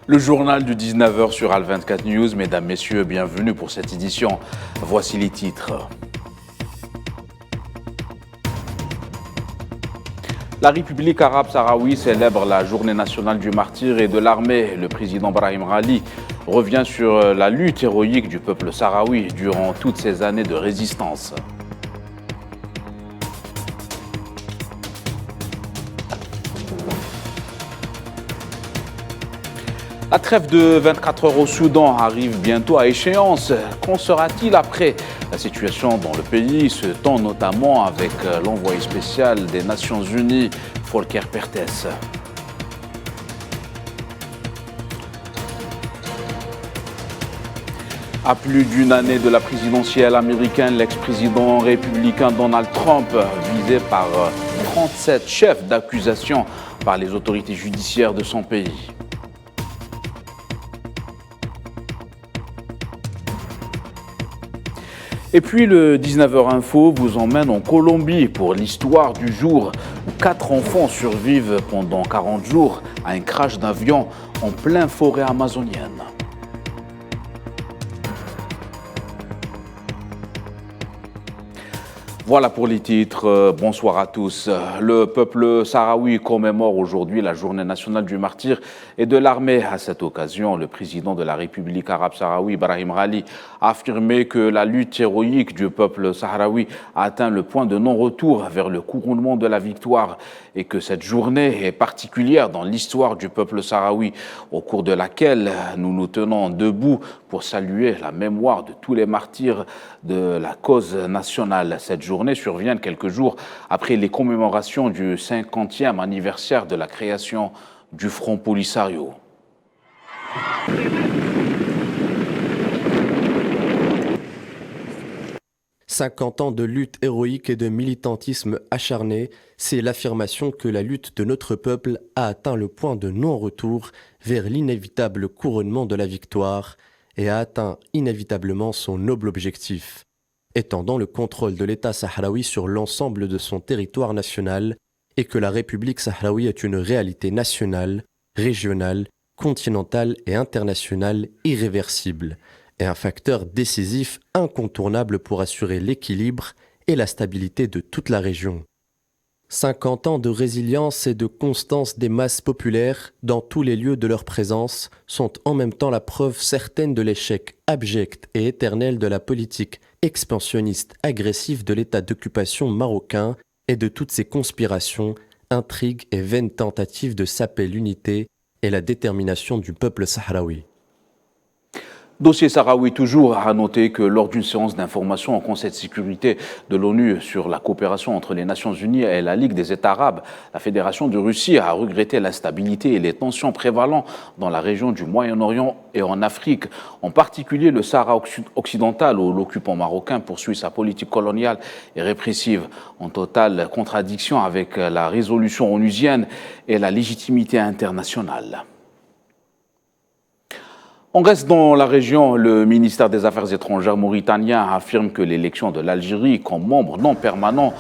Le journal du 19h sur Al24 News. Mesdames, Messieurs, bienvenue pour cette édition. Voici les titres. La République arabe sahraoui célèbre la journée nationale du martyr et de l'armée. Le président Brahim Ghali revient sur la lutte héroïque du peuple sahraoui durant toutes ces années de résistance. La trêve de 24 heures au Soudan arrive bientôt à échéance. Qu'en sera-t-il après? La situation dans le pays se tend notamment avec l'envoyé spécial des Nations Unies, Volker Perthes. À plus d'une année de la présidentielle américaine, l'ex-président républicain Donald Trump, visé par 37 chefs d'accusation par les autorités judiciaires de son pays. Et puis le 19h Info vous emmène en Colombie pour l'histoire du jour où 4 enfants survivent pendant 40 jours à un crash d'avion en pleine forêt amazonienne. Voilà pour les titres. Bonsoir à tous. Le peuple sahraoui commémore aujourd'hui la journée nationale du martyr et de l'armée. À cette occasion, le président de la République arabe sahraoui, Brahim Ghali, a affirmé que la lutte héroïque du peuple sahraoui a atteint le point de non-retour vers le couronnement de la victoire et que cette journée est particulière dans l'histoire du peuple sahraoui, au cours de laquelle nous nous tenons debout pour saluer la mémoire de tous les martyrs de la cause nationale. Cette journée survient quelques jours après les commémorations du 50e anniversaire de la création du Front Polisario. « 50 ans de lutte héroïque et de militantisme acharné, c'est l'affirmation que la lutte de notre peuple a atteint le point de non-retour vers l'inévitable couronnement de la victoire et a atteint inévitablement son noble objectif, étendant le contrôle de l'État sahraoui sur l'ensemble de son territoire national et que la République sahraoui est une réalité nationale, régionale, continentale et internationale irréversible et un facteur décisif incontournable pour assurer l'équilibre et la stabilité de toute la région. 50 ans de résilience et de constance des masses populaires dans tous les lieux de leur présence sont en même temps la preuve certaine de l'échec abject et éternel de la politique expansionniste agressive de l'État d'occupation marocain et de toutes ses conspirations, intrigues et vaines tentatives de saper l'unité et la détermination du peuple sahraoui. Dossier sahraoui toujours, à noter que lors d'une séance d'information au Conseil de sécurité de l'ONU sur la coopération entre les Nations Unies et la Ligue des États arabes, la Fédération de Russie a regretté l'instabilité et les tensions prévalant dans la région du Moyen-Orient et en Afrique, en particulier le Sahara occidental où l'occupant marocain poursuit sa politique coloniale et répressive, en totale contradiction avec la résolution onusienne et la légitimité internationale. On reste dans la région. Le ministère des Affaires étrangères mauritanien affirme que l'élection de l'Algérie comme membre non permanent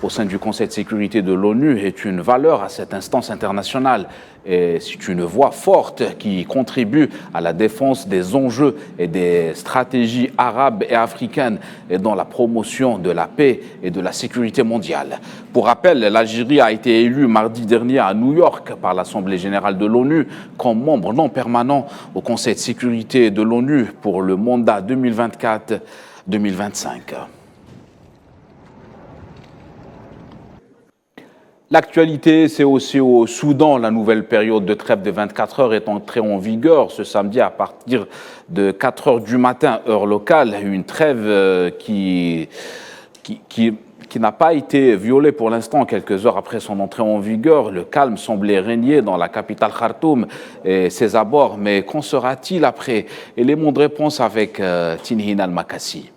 au sein du Conseil de sécurité de l'ONU est une valeur à cette instance internationale et c'est une voix forte qui contribue à la défense des enjeux et des stratégies arabes et africaines et dans la promotion de la paix et de la sécurité mondiale. Pour rappel, l'Algérie a été élue mardi dernier à New York par l'Assemblée générale de l'ONU comme membre non permanent au Conseil de sécurité de l'ONU pour le mandat 2024-2025. L'actualité, c'est aussi au Soudan. La nouvelle période de trêve de 24 heures est entrée en vigueur ce samedi à partir de 4 heures du matin, heure locale. Une trêve qui n'a pas été violée pour l'instant, quelques heures après son entrée en vigueur. Le calme semblait régner dans la capitale Khartoum et ses abords. Mais qu'en sera-t-il après? Élément de réponse avec Tinhin Al-Makassi.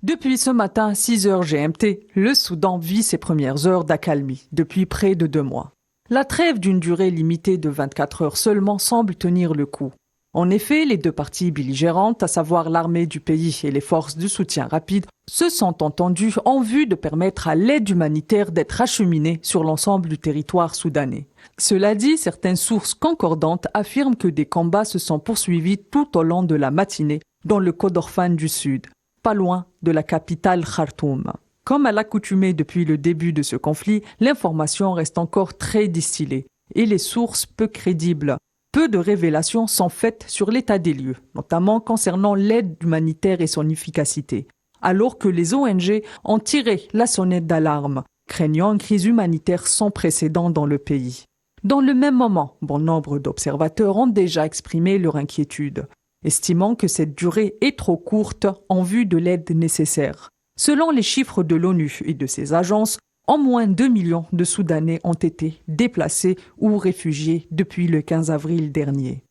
Depuis ce matin, 6 heures GMT, le Soudan vit ses premières heures d'accalmie depuis près de 2 mois. La trêve d'une durée limitée de 24 heures seulement semble tenir le coup. En effet, les deux parties belligérantes, à savoir l'armée du pays et les forces de soutien rapide, se sont entendues en vue de permettre à l'aide humanitaire d'être acheminée sur l'ensemble du territoire soudanais. Cela dit, certaines sources concordantes affirment que des combats se sont poursuivis tout au long de la matinée dans le Kordofan du Sud, pas loin de la capitale Khartoum. Comme à l'accoutumée depuis le début de ce conflit, l'information reste encore très distillée et les sources peu crédibles. Peu de révélations sont faites sur l'état des lieux, notamment concernant l'aide humanitaire et son efficacité, alors que les ONG ont tiré la sonnette d'alarme, craignant une crise humanitaire sans précédent dans le pays. Dans le même moment, bon nombre d'observateurs ont déjà exprimé leur inquiétude, estimant que cette durée est trop courte en vue de l'aide nécessaire. Selon les chiffres de l'ONU et de ses agences, au moins 2 millions de Soudanais ont été déplacés ou réfugiés depuis le 15 avril dernier.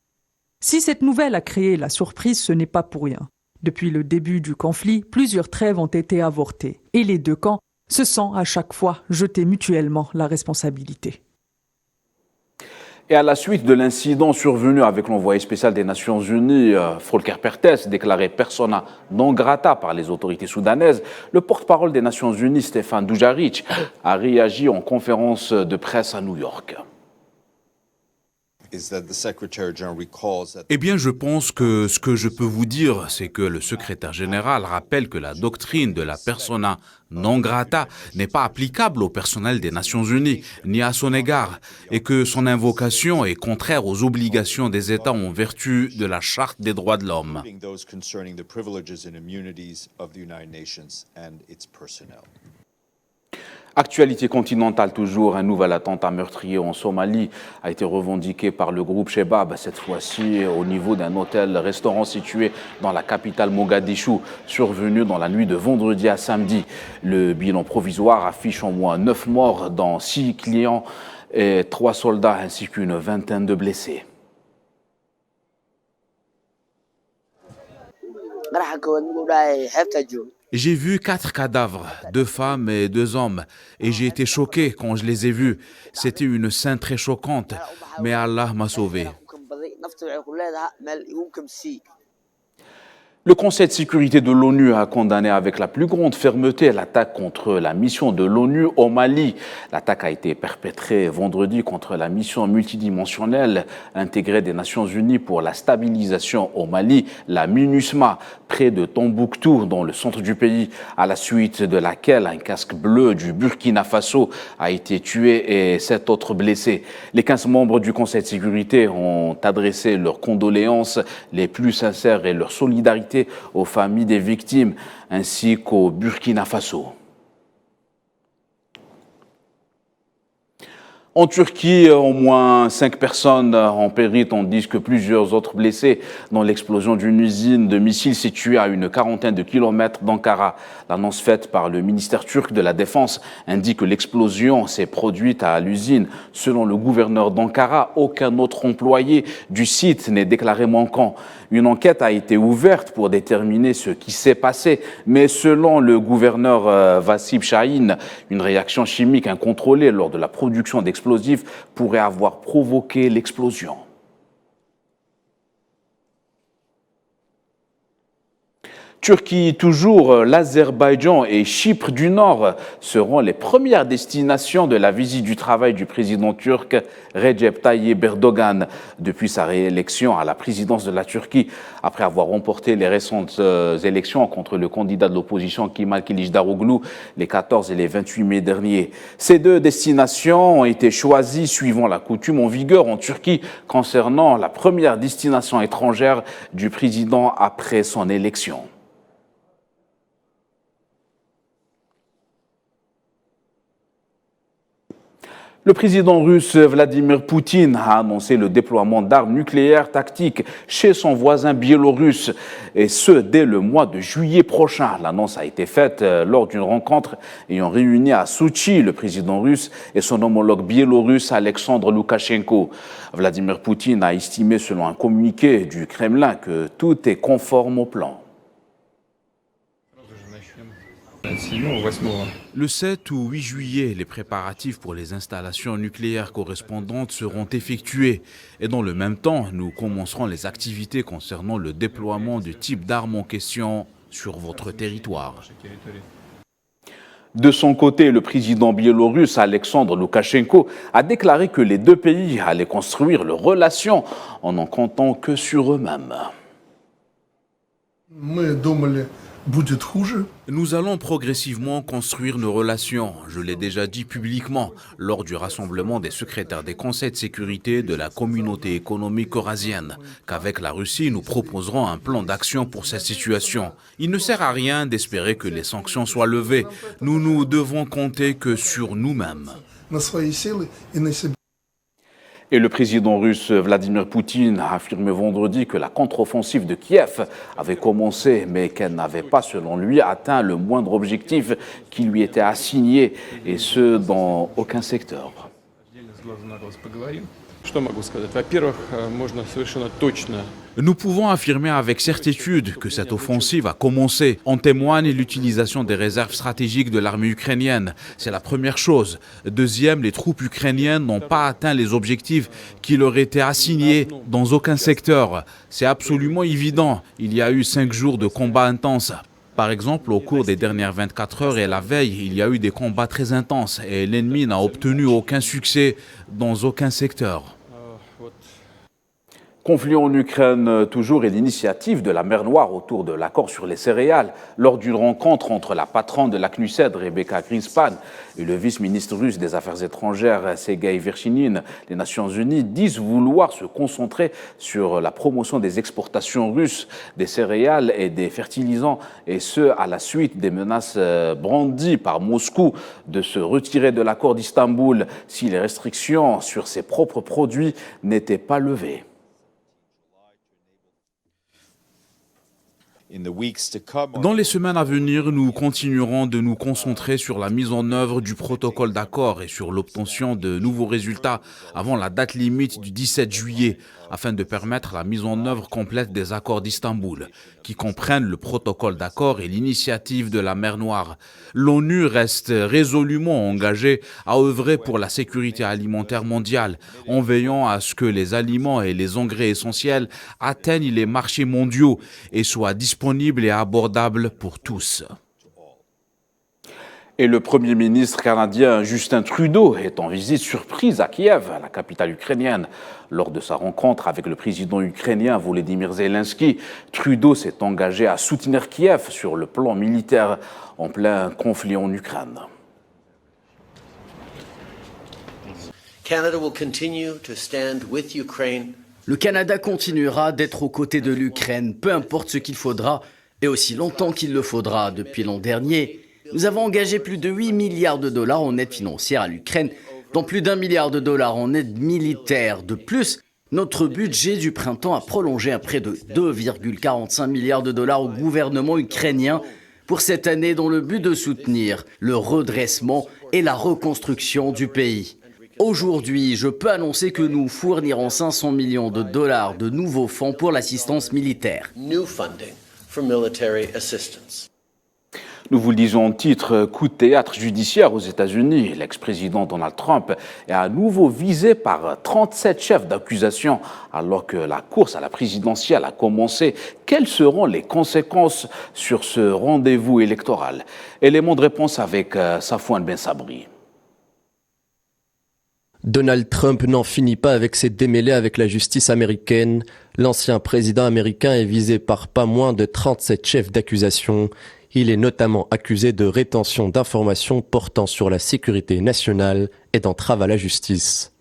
Si cette nouvelle a créé la surprise, ce n'est pas pour rien. Depuis le début du conflit, plusieurs trêves ont été avortées et les deux camps se sont à chaque fois jetés mutuellement la responsabilité. Et à la suite de l'incident survenu avec l'envoyé spécial des Nations Unies, Volker Perthes, déclaré persona non grata par les autorités soudanaises, le porte-parole des Nations Unies, Stéphane Dujarric, a réagi en conférence de presse à New York. Eh bien, je pense que ce que je peux vous dire, c'est que le secrétaire général rappelle que la doctrine de la persona non grata n'est pas applicable au personnel des Nations Unies, ni à son égard, et que son invocation est contraire aux obligations des États en vertu de la Charte des droits de l'homme. Actualité continentale toujours, un nouvel attentat meurtrier en Somalie a été revendiqué par le groupe Shebab, cette fois-ci au niveau d'un hôtel-restaurant situé dans la capitale Mogadiscio, survenu dans la nuit de vendredi à samedi. Le bilan provisoire affiche au moins 9 morts, dont 6 clients et 3 soldats ainsi qu'une vingtaine de blessés. J'ai vu 4 cadavres, 2 femmes et 2 hommes, et j'ai été choqué quand je les ai vus. C'était une scène très choquante, mais Allah m'a sauvé. Le Conseil de sécurité de l'ONU a condamné avec la plus grande fermeté l'attaque contre la mission de l'ONU au Mali. L'attaque a été perpétrée vendredi contre la mission multidimensionnelle intégrée des Nations Unies pour la stabilisation au Mali, la MINUSMA, près de Tombouctou, dans le centre du pays, à la suite de laquelle un casque bleu du Burkina Faso a été tué et 7 autres blessés. Les 15 membres du Conseil de sécurité ont adressé leurs condoléances les plus sincères et leur solidarité aux familles des victimes ainsi qu'au Burkina Faso. En Turquie, au moins 5 personnes ont péri, tandis que plusieurs autres blessés dans l'explosion d'une usine de missiles située à une quarantaine de kilomètres d'Ankara. L'annonce faite par le ministère turc de la Défense indique que l'explosion s'est produite à l'usine. Selon le gouverneur d'Ankara, aucun autre employé du site n'est déclaré manquant. Une enquête a été ouverte pour déterminer ce qui s'est passé, mais selon le gouverneur Vassib Shahin, une réaction chimique incontrôlée lors de la production d'explosifs pourrait avoir provoqué l'explosion. Turquie toujours, l'Azerbaïdjan et Chypre du Nord seront les premières destinations de la visite du travail du président turc Recep Tayyip Erdogan depuis sa réélection à la présidence de la Turquie, après avoir remporté les récentes élections contre le candidat de l'opposition Kemal Kılıçdaroğlu les 14 et les 28 mai derniers. Ces deux destinations ont été choisies suivant la coutume en vigueur en Turquie concernant la première destination étrangère du président après son élection. Le président russe Vladimir Poutine a annoncé le déploiement d'armes nucléaires tactiques chez son voisin biélorusse, et ce, dès le mois de juillet prochain. L'annonce a été faite lors d'une rencontre ayant réuni à Soutchi le président russe et son homologue biélorusse Alexandre Loukachenko. Vladimir Poutine a estimé, selon un communiqué du Kremlin, que tout est conforme au plan. Le 7 ou 8 juillet, les préparatifs pour les installations nucléaires correspondantes seront effectués. Et dans le même temps, nous commencerons les activités concernant le déploiement du type d'armes en question sur votre territoire. De son côté, le président biélorusse Alexandre Loukachenko a déclaré que les deux pays allaient construire leurs relations en n'en comptant que sur eux-mêmes. Nous allons progressivement construire nos relations. Je l'ai déjà dit publiquement lors du rassemblement des secrétaires des conseils de sécurité de la communauté économique eurasienne qu'avec la Russie, nous proposerons un plan d'action pour cette situation. Il ne sert à rien d'espérer que les sanctions soient levées. Nous devons compter que sur nous-mêmes. Et le président russe Vladimir Poutine a affirmé vendredi que la contre-offensive de Kiev avait commencé, mais qu'elle n'avait pas, selon lui, atteint le moindre objectif qui lui était assigné, et ce, dans aucun secteur. Nous pouvons affirmer avec certitude que cette offensive a commencé. En témoigne l'utilisation des réserves stratégiques de l'armée ukrainienne. C'est la première chose. Deuxième, les troupes ukrainiennes n'ont pas atteint les objectifs qui leur étaient assignés dans aucun secteur. C'est absolument évident. Il y a eu 5 jours de combats intenses. Par exemple, au cours des dernières 24 heures et la veille, il y a eu des combats très intenses et l'ennemi n'a obtenu aucun succès dans aucun secteur. Conflit en Ukraine toujours et l'initiative de la mer Noire autour de l'accord sur les céréales lors d'une rencontre entre la patronne de la CNUSED, Rebecca Greenspan, et le vice-ministre russe des Affaires étrangères, Sergei Verchinin. Les Nations Unies disent vouloir se concentrer sur la promotion des exportations russes des céréales et des fertilisants, et ce, à la suite des menaces brandies par Moscou de se retirer de l'accord d'Istanbul si les restrictions sur ses propres produits n'étaient pas levées. Dans les semaines à venir, nous continuerons de nous concentrer sur la mise en œuvre du protocole d'accord et sur l'obtention de nouveaux résultats avant la date limite du 17 juillet, afin de permettre la mise en œuvre complète des accords d'Istanbul, qui comprennent le protocole d'accord et l'initiative de la mer Noire. L'ONU reste résolument engagée à œuvrer pour la sécurité alimentaire mondiale, en veillant à ce que les aliments et les engrais essentiels atteignent les marchés mondiaux et soient disponibles et abordables pour tous. Et le Premier ministre canadien Justin Trudeau est en visite surprise à Kiev, la capitale ukrainienne. Lors de sa rencontre avec le président ukrainien Volodymyr Zelensky, Trudeau s'est engagé à soutenir Kiev sur le plan militaire en plein conflit en Ukraine. Le Canada continuera d'être aux côtés de l'Ukraine, peu importe ce qu'il faudra, et aussi longtemps qu'il le faudra. Depuis l'an dernier, nous avons engagé plus de 8 milliards de dollars en aide financière à l'Ukraine, dont plus d'1 milliard de dollars en aide militaire. De plus, notre budget du printemps a prolongé à près de 2,45 milliards de dollars au gouvernement ukrainien pour cette année, dans le but de soutenir le redressement et la reconstruction du pays. Aujourd'hui, je peux annoncer que nous fournirons 500 millions de dollars de nouveaux fonds pour l'assistance militaire. Nous vous le disons en titre, coup de théâtre judiciaire aux États-Unis. L'ex-président Donald Trump est à nouveau visé par 37 chefs d'accusation alors que la course à la présidentielle a commencé. Quelles seront les conséquences sur ce rendez-vous électoral? Élément de réponse avec Safouane Ben Sabri. Donald Trump n'en finit pas avec ses démêlés avec la justice américaine. L'ancien président américain est visé par pas moins de 37 chefs d'accusation. Il est notamment accusé de rétention d'informations portant sur la sécurité nationale et d'entrave à la justice.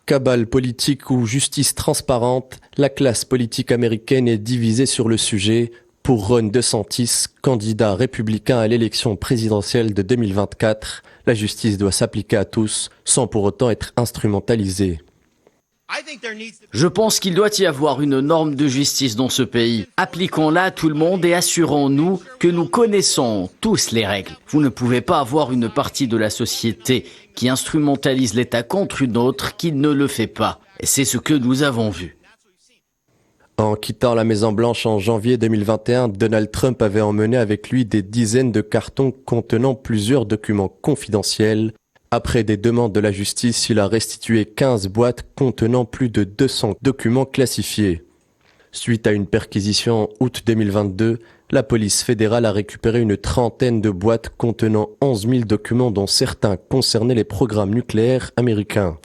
Cabale politique ou justice transparente, la classe politique américaine est divisée sur le sujet. Pour Ron DeSantis, candidat républicain à l'élection présidentielle de 2024, la justice doit s'appliquer à tous, sans pour autant être instrumentalisée. Je pense qu'il doit y avoir une norme de justice dans ce pays. Appliquons-la à tout le monde et assurons-nous que nous connaissons tous les règles. Vous ne pouvez pas avoir une partie de la société qui instrumentalise l'État contre une autre qui ne le fait pas. Et c'est ce que nous avons vu. En quittant la Maison-Blanche en janvier 2021, Donald Trump avait emmené avec lui des dizaines de cartons contenant plusieurs documents confidentiels. Après des demandes de la justice, il a restitué 15 boîtes contenant plus de 200 documents classifiés. Suite à une perquisition en août 2022, la police fédérale a récupéré une trentaine de boîtes contenant 11 000 documents dont certains concernaient les programmes nucléaires américains.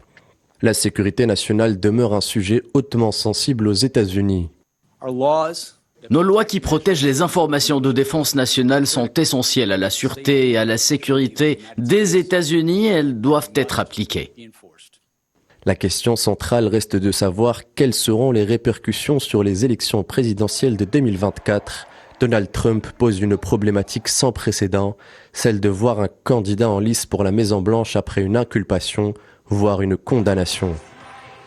La sécurité nationale demeure un sujet hautement sensible aux États-Unis. Nos lois qui protègent les informations de défense nationale sont essentielles à la sûreté et à la sécurité des États-Unis. Elles doivent être appliquées. La question centrale reste de savoir quelles seront les répercussions sur les élections présidentielles de 2024. Donald Trump pose une problématique sans précédent, celle de voir un candidat en lice pour la Maison-Blanche après une inculpation, voire une condamnation.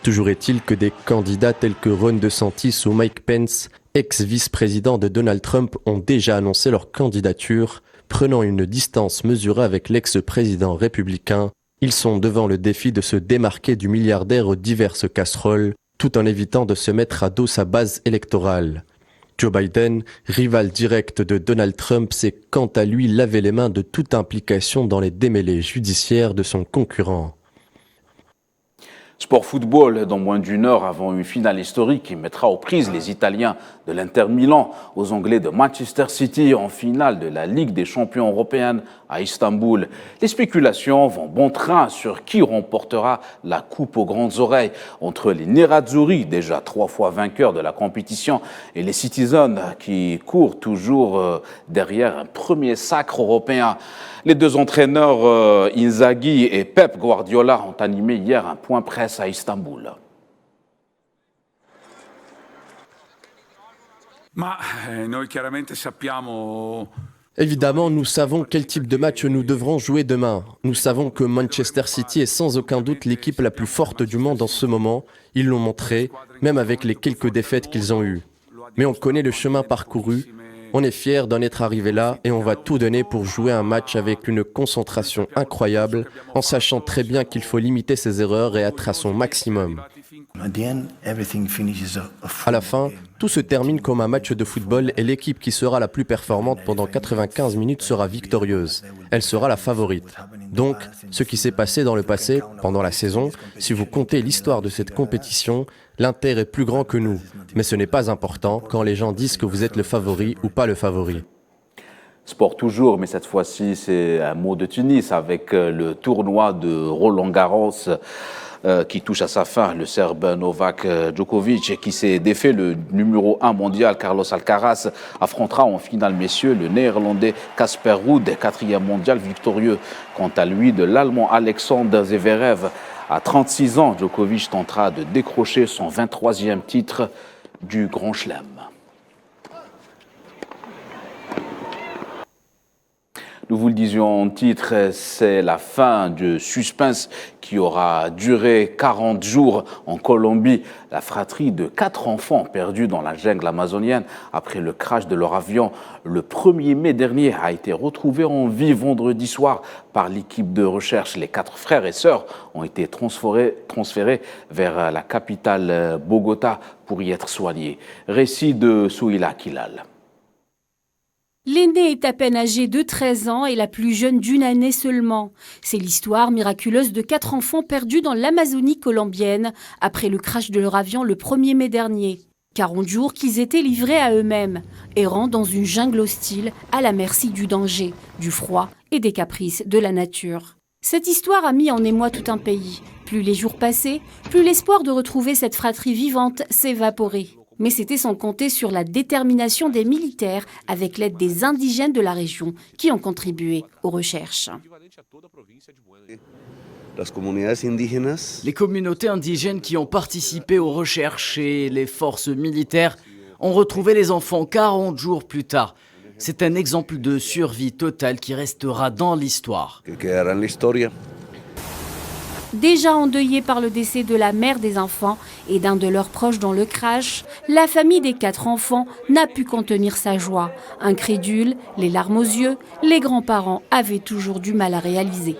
Toujours est-il que des candidats tels que Ron DeSantis ou Mike Pence, ex-vice-président de Donald Trump, ont déjà annoncé leur candidature, prenant une distance mesurée avec l'ex-président républicain. Ils sont devant le défi de se démarquer du milliardaire aux diverses casseroles, tout en évitant de se mettre à dos sa base électorale. Joe Biden, rival direct de Donald Trump, s'est quant à lui lavé les mains de toute implication dans les démêlés judiciaires de son concurrent. Sport football, dans moins d'une heure avant une finale historique qui mettra aux prises les Italiens de l'Inter Milan aux Anglais de Manchester City en finale de la Ligue des champions européenne à Istanbul. Les spéculations vont bon train sur qui remportera la coupe aux grandes oreilles entre les Nerazzurri, déjà 3 fois vainqueurs de la compétition, et les Citizens qui courent toujours derrière un premier sacre européen. Les deux entraîneurs Inzaghi et Pep Guardiola ont animé hier un point presse à Istanbul. Évidemment, nous savons quel type de match nous devrons jouer demain. Nous savons que Manchester City est sans aucun doute l'équipe la plus forte du monde en ce moment. Ils l'ont montré, même avec les quelques défaites qu'ils ont eues. Mais on connaît le chemin parcouru. On est fiers d'en être arrivé là et on va tout donner pour jouer un match avec une concentration incroyable, en sachant très bien qu'il faut limiter ses erreurs et être à son maximum. À la fin, tout se termine comme un match de football et l'équipe qui sera la plus performante pendant 95 minutes sera victorieuse. Elle sera la favorite. Donc, ce qui s'est passé dans le passé, pendant la saison, si vous comptez l'histoire de cette compétition, l'Inter est plus grand que nous. Mais ce n'est pas important quand les gens disent que vous êtes le favori ou pas le favori. Sport toujours, mais cette fois-ci, c'est un mot de Tunis avec le tournoi de Roland-Garros qui touche à sa fin. Le Serbe Novak Djokovic, qui s'est défait le numéro 1 mondial, Carlos Alcaraz, affrontera en finale, messieurs, le Néerlandais Casper Ruud, 4e mondial victorieux. Quant à lui, de l'Allemand Alexander Zverev. À 36 ans, Djokovic tentera de décrocher son 23e titre du Grand Chelem. Nous vous le disions en titre, c'est la fin du suspense qui aura duré 40 jours en Colombie. La fratrie de 4 enfants perdus dans la jungle amazonienne après le crash de leur avion le 1er mai dernier a été retrouvée en vie vendredi soir par l'équipe de recherche. Les 4 frères et sœurs ont été transférés vers la capitale Bogota pour y être soignés. Récit de Souila Kilal. L'aînée est à peine âgée de 13 ans et la plus jeune d'1 année seulement. C'est l'histoire miraculeuse de 4 enfants perdus dans l'Amazonie colombienne après le crash de leur avion le 1er mai dernier. 40 jours qu'ils étaient livrés à eux-mêmes, errant dans une jungle hostile à la merci du danger, du froid et des caprices de la nature. Cette histoire a mis en émoi tout un pays. Plus les jours passaient, plus l'espoir de retrouver cette fratrie vivante s'évaporait. Mais c'était sans compter sur la détermination des militaires avec l'aide des indigènes de la région qui ont contribué aux recherches. Les communautés indigènes qui ont participé aux recherches et les forces militaires ont retrouvé les enfants 40 jours plus tard. C'est un exemple de survie totale qui restera dans l'histoire. Déjà endeuillée par le décès de la mère des enfants et d'un de leurs proches dans le crash, la famille des 4 enfants n'a pu contenir sa joie. Incrédule, les larmes aux yeux, les grands-parents avaient toujours du mal à réaliser.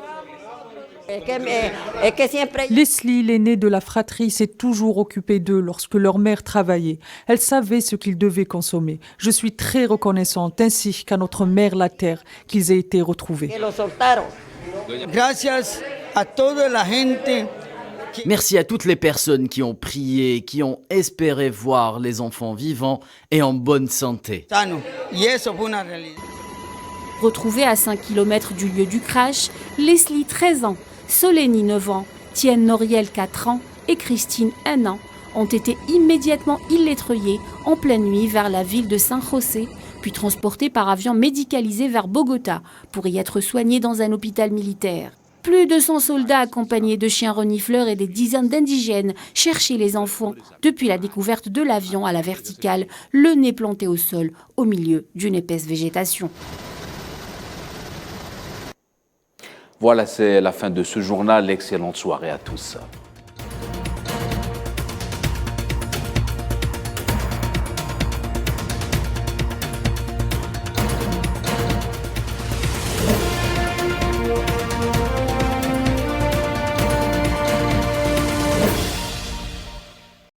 Leslie, l'aînée de la fratrie, s'est toujours occupée d'eux lorsque leur mère travaillait. Elle savait ce qu'ils devaient consommer. Je suis très reconnaissante, ainsi qu'à notre mère la terre, qu'ils aient été retrouvés. Merci à toutes les personnes qui ont prié, qui ont espéré voir les enfants vivants et en bonne santé. Retrouvés à 5 km du lieu du crash, Leslie, 13 ans, Solénie, 9 ans, Tienne Noriel, 4 ans et Christine, 1 an, ont été immédiatement illettreuillés en pleine nuit vers la ville de San José, puis transportés par avion médicalisé vers Bogota pour y être soignés dans un hôpital militaire. Plus de 100 soldats accompagnés de chiens renifleurs et des dizaines d'indigènes cherchaient les enfants depuis la découverte de l'avion à la verticale, le nez planté au sol, au milieu d'une épaisse végétation. Voilà, c'est la fin de ce journal. Excellente soirée à tous.